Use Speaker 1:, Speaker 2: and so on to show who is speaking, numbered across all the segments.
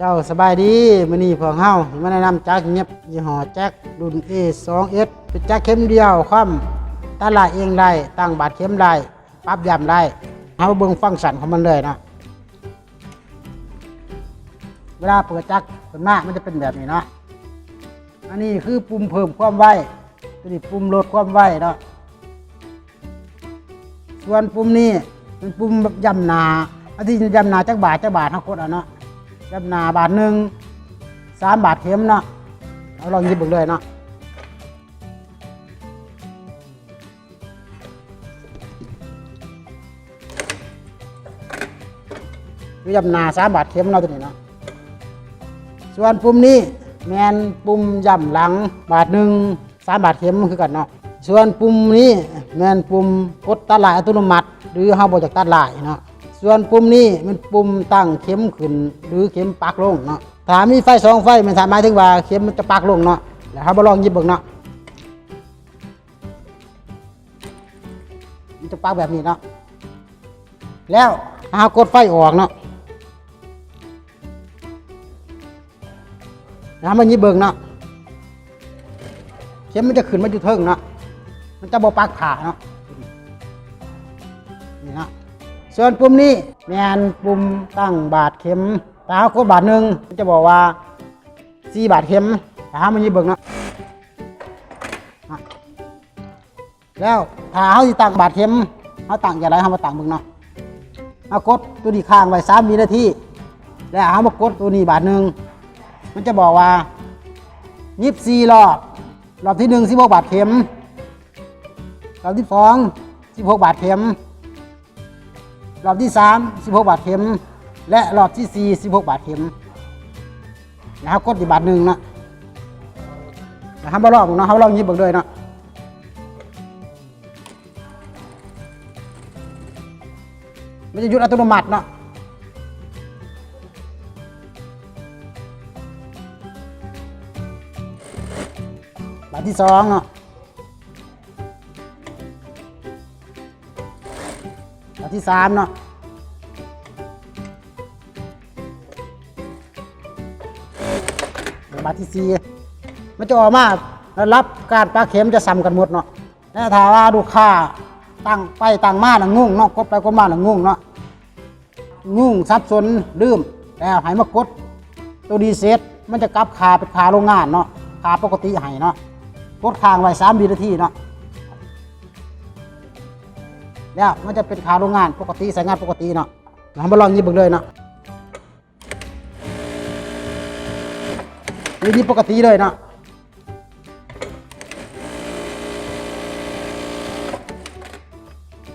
Speaker 1: จ้าสบายดีมื้อนี้พวกเฮามาแนะนำจักรเงียบยี่ห้อแจ็ครุ่น A2S เป็นจักรเข็มเดียวความตั้งหลายเองได้ตั้งบาดเข็มได้ปรับย่ำได้เฮาเบิ่งฟังก์ชันของมันเลยนะเวลาเปิดจักรส่วนมากมันจะเป็นแบบนี้เนาะอันนี้คือปุ่มเพิ่มความไวตัวนี้ปุ่มลดความไวเนาะส่วนปุ่มนี้เป็นปุ่มแบบย่ำหนาอันที่ย่ำหนาจักบาทเฮากดเอาเนาะย่ำหนาบาทหนึ่ง3 บาทเข็มเนาะเอาลองหยิบเบิ่งเลยเนาะย่ำหนา3 บาทเข็มเนาะตัวนี้เนาะส่วนปุ่มนี้แมนปุ่มย่ำหลังบาทหนึ่ง3 บาทเข็มคือกันเนาะส่วนปุ่มนี้แมนปุ่มกดตัดลายอัตโนมัติหรือเฮาบ่จากตัดลายเนาะส่วนปุ่มนี้มันปุ่มตั้งเข็มขึ้นหรือเข็มปักลงเนาะถ้ามีไฟ2 ไฟมันหมายถึงว่าเข็มมันจะปักลงเนาะแล้วเฮาบ่ลองหยิบเบิ่งเนาะมันจะปักแบบนี้เนาะแล้วเฮากดไฟออกเนาะแล้วมันหยิบเบิ่งเนาะเข็มมันจะขึ้นมาอยู่เทิงเนาะมันจะบ่ปักขาเนาะนี่เนาะส่วนปุ่มนี้แมนปุ่มตั้งบาทเข็มถ้าเฮากดบาทหนึ่งมันจะบอกว่า4 บาทเข็มถ้าเฮามันหยิบเบิ่งเนาะแล้วถ้าเฮาสิตั้งบาทเข็มเฮาตั้งอย่างไรเฮามาตั้งเบิ่งเนาะเฮากดตัวนี้ค้างไว้3 วินาทีแล้วเฮามากดตัวนี้บาทหนึ่งมันจะบอกว่า24 รอบที่1 16 บาทเข็มรอบที่2 16 บาทเข็มรอบที่3 16 บาทเข็มและรอบที่4 16 บาทเข็มนะครับกดที่บาทหนึ่งนะนะครับมาลองเนาะเขาลองหยิบเบิ่งด้วยเนาะมันจะหยุดอัตโนมัติเนาะบาทที่2เนาะบาทที่3เนาะบาทที่4มันจะออกมาแล้วรับการปักเข็มจะซ้ำกันหมดเนาะแล้วถ้าว่าลูกค้าตั้งไปตั้งมาน่ะงงเนาะกดไปกดมาน่ะงงเนาะงงสับสนลืมแล้วให้มากดตัวดีเซ็ตมันจะกลับขาเป็นขาโรงงานเนาะขาปกติให้เนาะกดค้างไว้3 วินาทีเนาะแล้วมันจะเป็นขาโรงงานปกติใช้งานปกติเนาะเรามาลองหยิบเบิ่งเลยเนาะนี่ปกติเลยเนาะ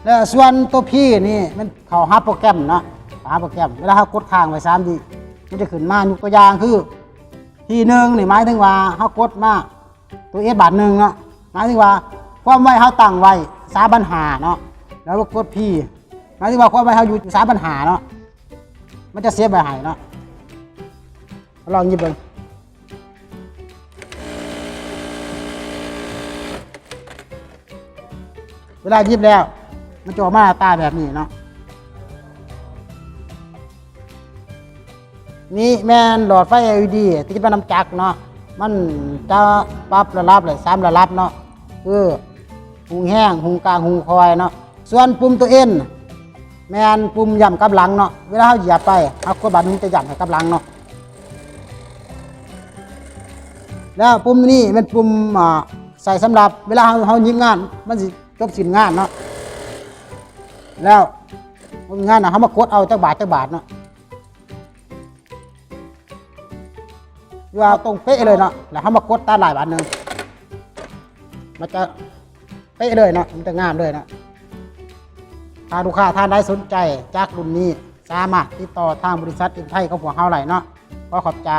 Speaker 1: แล้วส่วนตัวพี่นี่มันเขาหาโปรแกรมเนาะหาโปรแกรมเวลาเขากดค้างไว้3 วิมันจะขึ้นมายกตัวอย่างคือที่หนึ่งนี่หมายถึงว่าเขากดมาตัวบาทหนึ่งเนาะหมายถึงว่าความไวเขาตั้งไว้3 ปัญหาเนาะแล้วก็กดพี่หมายถึงว่าความไวเขาอยู่3 ปัญหาเนาะมันจะเสียไปหายเนาะลองหยิบเบิ่งเวลาหยิบแล้วมันจะออกมาตาแบบนี้เนาะนี่แม่นหลอดไฟ LED ที่เป็นน้ำจักรเนาะมันจะปรับระดับเลย3 ระดับเนาะคือหุงแห้งหุงกลางหุงคอยเนาะส่วนปุ่มตัวเอ็นแม่นปุ่มย่ำกับหลังเนาะเวลาเขาเหยียบไปเขากดบัตรมันจะย่ำให้กับหลังเนาะแล้วปุ่มนี้เป็นปุ่มใส่สำหรับเวลาเขายิงงานมันสิจบสิ้นงานเนาะแล้วงานเขามากดเอาจักบาทเนาะว่าตรงเป๊ะเลยเนาะแล้วเขามากดตาหลายบาทหนึ่งมันจะเป๊ะเลยเนาะมันจะงามเลยเนาะถ้าลูกค้าท่านใดสนใจจากรุ่นนี้สามารถติดต่อทางบริษัทอินไทยของพวกเขาไหลเนาะขอขอบใจ